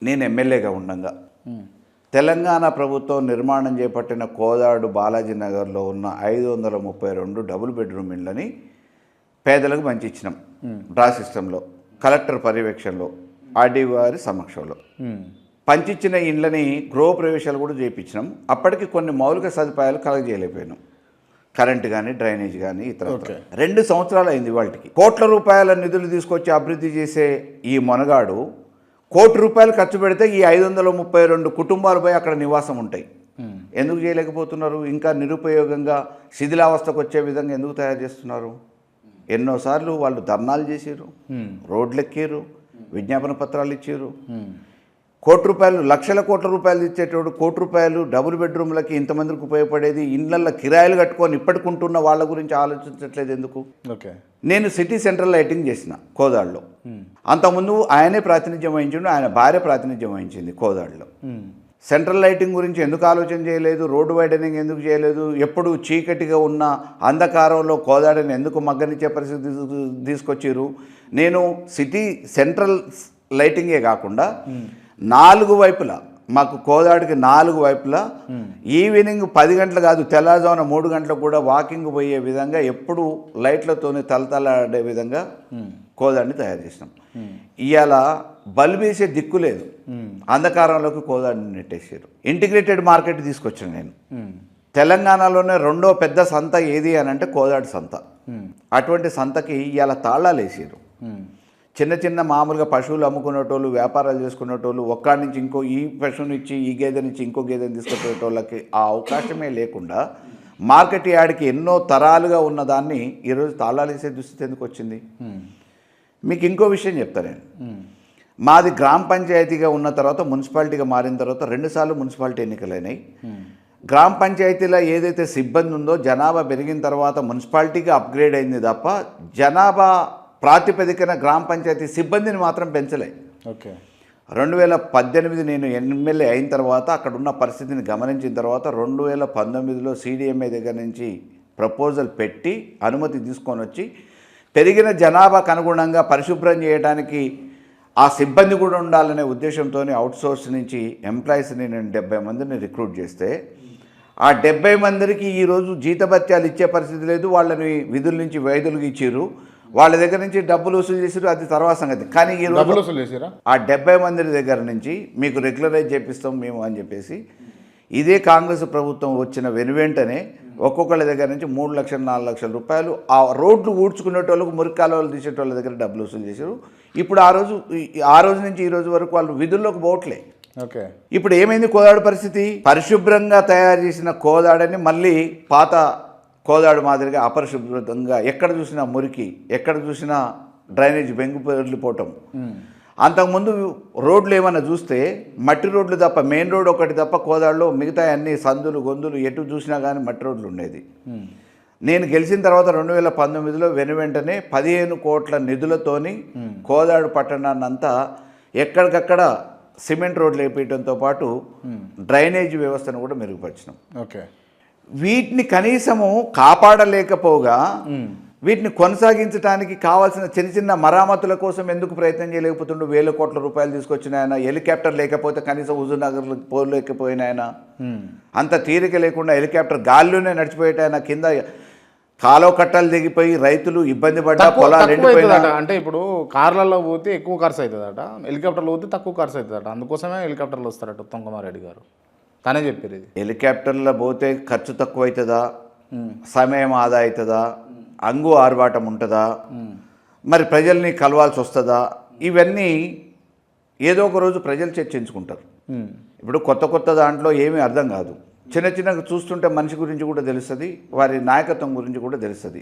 నేను ఎమ్మెల్యేగా ఉండగా తెలంగాణ ప్రభుత్వం నిర్మాణం చేపట్టిన కోదాడు బాలాజీ నగర్లో ఉన్న 532 డబుల్ బెడ్రూమ్ ఇళ్ళని పేదలకు పంచిచ్చినాం. డ్రా సిస్టంలో, కలెక్టర్ పర్యవేక్షణలో, ఆర్డీ వారి సమక్షంలో పంచిచ్చిన ఇండ్లని గృహప్రవేశాలు కూడా చేయించినాం. అప్పటికి కొన్ని మౌలిక సదుపాయాలు కలగజేయలేకపోయినాం. కరెంటు కానీ, డ్రైనేజ్ కానీ, ఇతర 2 సంవత్సరాలు అయింది. వాళ్ళకి కోట్ల రూపాయల నిధులు తీసుకొచ్చి అభివృద్ధి చేసే ఈ మొనగాడు ₹1 ఖర్చు పెడితే ఈ 532 కుటుంబాలపై అక్కడ నివాసం ఉంటాయి. ఎందుకు చేయలేకపోతున్నారు? ఇంకా నిరుపయోగంగా శిథిలావస్థకు వచ్చే విధంగా ఎందుకు తయారు చేస్తున్నారు? ఎన్నోసార్లు వాళ్ళు ధర్నాలు చేసారు, రోడ్లు ఎక్కారు, విజ్ఞాపన పత్రాలు ఇచ్చారు. ₹1 లక్షల కోట్ల రూపాయలు ఇచ్చేటోడు ₹1 డబుల్ బెడ్రూమ్లకి ఇంతమందికి ఉపయోగపడేది ఇళ్ళల్లో కిరాయిలు కట్టుకొని ఇప్పటికుంటున్న వాళ్ళ గురించి ఆలోచించట్లేదు ఎందుకు? నేను సిటీ సెంట్రల్ లైటింగ్ చేసిన కోదాడులో. అంతకుముందు ఆయనే ప్రాతినిధ్యం వహించిండు, ఆయన భార్య ప్రాతినిధ్యం వహించింది కోదాడులో. సెంట్రల్ లైటింగ్ గురించి ఎందుకు ఆలోచన చేయలేదు? రోడ్డు వైడనింగ్ ఎందుకు చేయలేదు? ఎప్పుడు చీకటిగా ఉన్న అంధకారంలో కోదాడని ఎందుకు మగ్గనిచ్చే పరిస్థితి తీసుకొచ్చారు? నేను సిటీ సెంట్రల్ లైటింగే కాకుండా 4 వైపులా, మాకు కోదాడికి 4 వైపులా ఈవినింగ్ 10 గంటలు కాదు, తెల్లవారుజామున 3 గంటలకు కూడా వాకింగ్ పోయే విధంగా ఎప్పుడు లైట్లతోనే తలతలాడే విధంగా కోదాడిని తయారు చేసినాం. ఇవాళ బల్బు వేసే దిక్కు లేదు, అంధకారంలోకి కోదాడిని నెట్టేసారు. ఇంటిగ్రేటెడ్ మార్కెట్ తీసుకొచ్చాను నేను. తెలంగాణలోనే 2వ పెద్ద సంత ఏది అని అంటే కోదాడి సంత. అటువంటి సంతకి ఇవాళ తాళాలు వేసారు. చిన్న చిన్న మామూలుగా పశువులు అమ్ముకునేటోళ్ళు, వ్యాపారాలు చేసుకునేటోళ్ళు, ఒక్కడి నుంచి ఇంకో ఈ పశువుని ఇచ్చి ఈ గేదె నుంచి ఇంకో గేదెని తీసుకొచ్చేటోళ్ళకి ఆ అవకాశమే లేకుండా మార్కెట్ యార్డ్కి ఎన్నో తరాలుగా ఉన్నదాన్ని ఈరోజు తాళాలు వేసే దుస్థితి ఎందుకు వచ్చింది? మీకు ఇంకో విషయం చెప్తా నేను. మాది గ్రామ పంచాయతీగా ఉన్న తర్వాత మున్సిపాలిటీగా మారిన తర్వాత 2 సార్లు మున్సిపాలిటీ ఎన్నికలైనాయి. గ్రామ పంచాయతీలో ఏదైతే సిబ్బంది ఉందో జనాభా పెరిగిన తర్వాత మున్సిపాలిటీగా అప్గ్రేడ్ అయింది తప్ప జనాభా ప్రాతిపదికన గ్రామ పంచాయతీ సిబ్బందిని మాత్రం పెంచలే. 2018 నేను ఎమ్మెల్యే అయిన తర్వాత అక్కడ ఉన్న పరిస్థితిని గమనించిన తర్వాత 2019లో CDMA దగ్గర నుంచి ప్రపోజల్ పెట్టి అనుమతి తీసుకొని వచ్చి పెరిగిన జనాభాకు అనుగుణంగా పరిశుభ్రం చేయడానికి ఆ సిబ్బంది కూడా ఉండాలనే ఉద్దేశంతో అవుట్సోర్స్ నుంచి ఎంప్లాయీస్ని నేను 70 మందిని రిక్రూట్ చేస్తే ఆ 70 మందికి ఈరోజు జీతభత్యాలు ఇచ్చే పరిస్థితి లేదు. వాళ్ళని విధుల నుంచి వైదొలిగి ఇచ్చారు. వాళ్ళ దగ్గర నుంచి డబ్బులు వసూలు చేసారు, అది తర్వాత సంగతి. కానీ ఈ రోజు ఆ 70 మంది దగ్గర నుంచి మీకు రెగ్యులరైజ్ చేపిస్తాం మేము అని చెప్పేసి ఇదే కాంగ్రెస్ ప్రభుత్వం వచ్చిన వెనువెంటనే ఒక్కొక్కళ్ళ దగ్గర నుంచి 3 లక్షలు 4 లక్షల రూపాయలు ఆ రోడ్లు ఊడ్చుకునేటోళ్ళకు, మురికాలు తీసేటోళ్ళ దగ్గర డబ్బులు వసూలు చేశారు. ఇప్పుడు ఆ రోజు నుంచి ఈ రోజు వరకు వాళ్ళు విధుల్లోకి పోవట్లే. ఇప్పుడు ఏమైంది కోదాడు పరిస్థితి? పరిశుభ్రంగా తయారు చేసిన కోదాడని మళ్ళీ పాత కోదాడు మాదిరిగా అపరిశుభ్రంగా ఎక్కడ చూసినా మురికి, ఎక్కడ చూసినా డ్రైనేజ్ బెంగు వెళ్ళిపోవటం. అంతకుముందు రోడ్లు ఏమన్నా చూస్తే మట్టి రోడ్లు తప్ప, మెయిన్ రోడ్ ఒకటి తప్ప కోదాడులో మిగతా అన్ని సందులు గొంతులు ఎటు చూసినా కానీ మట్టి రోడ్లు ఉండేది. నేను గెలిచిన తర్వాత 2019లో వెనువెంటనే 15 కోట్ల నిధులతోని కోదాడు పట్టణాన్ని అంతా ఎక్కడికక్కడ సిమెంట్ రోడ్లు వేపించడంతో పాటు డ్రైనేజ్ వ్యవస్థను కూడా మెరుగుపరిచినాం. వీటిని కనీసము కాపాడలేకపోగా వీటిని కొనసాగించడానికి కావాల్సిన చిన్న చిన్న మరామతుల కోసం ఎందుకు ప్రయత్నం చేయలేకపోతుండు? 1000 కోట్ల రూపాయలు తీసుకొచ్చిన ఆయన, హెలికాప్టర్ లేకపోతే కనీసం హుజూర్నగర్లో పోలేకపోయిన ఆయన, అంత తీరిక లేకుండా హెలికాప్టర్ గాల్లోనే నడిచిపోయేట ఆయన, కింద కాలువ కట్టలు దిగిపోయి రైతులు ఇబ్బంది పడ్డా, పొలాలు ఎండిపోయినా. అంటే ఇప్పుడు కార్లలో పోతే ఎక్కువ ఖర్చు అవుతుందట, హెలికాప్టర్లో పోతే తక్కువ ఖర్చు అవుతుందట. అందుకోసమే హెలికాప్టర్లు వస్తారట ఉత్తమ్ కుమార్ రెడ్డి గారు. తనే చెప్పారు ఇది. హెలికాప్టర్లో పోతే ఖర్చు తక్కువ అవుతుందా, సమయం ఆదా అవుతుందా, అంగు ఆర్భాటం ఉంటుందా, మరి ప్రజల్ని కలవాల్సి వస్తుందా? ఇవన్నీ ఏదో ఒక రోజు ప్రజలు చర్చించుకుంటారు. ఇప్పుడు కొత్త దాంట్లో ఏమీ అర్థం కాదు. చిన్న చూస్తుంటే మనిషి గురించి కూడా తెలుస్తుంది, వారి నాయకత్వం గురించి కూడా తెలుస్తుంది.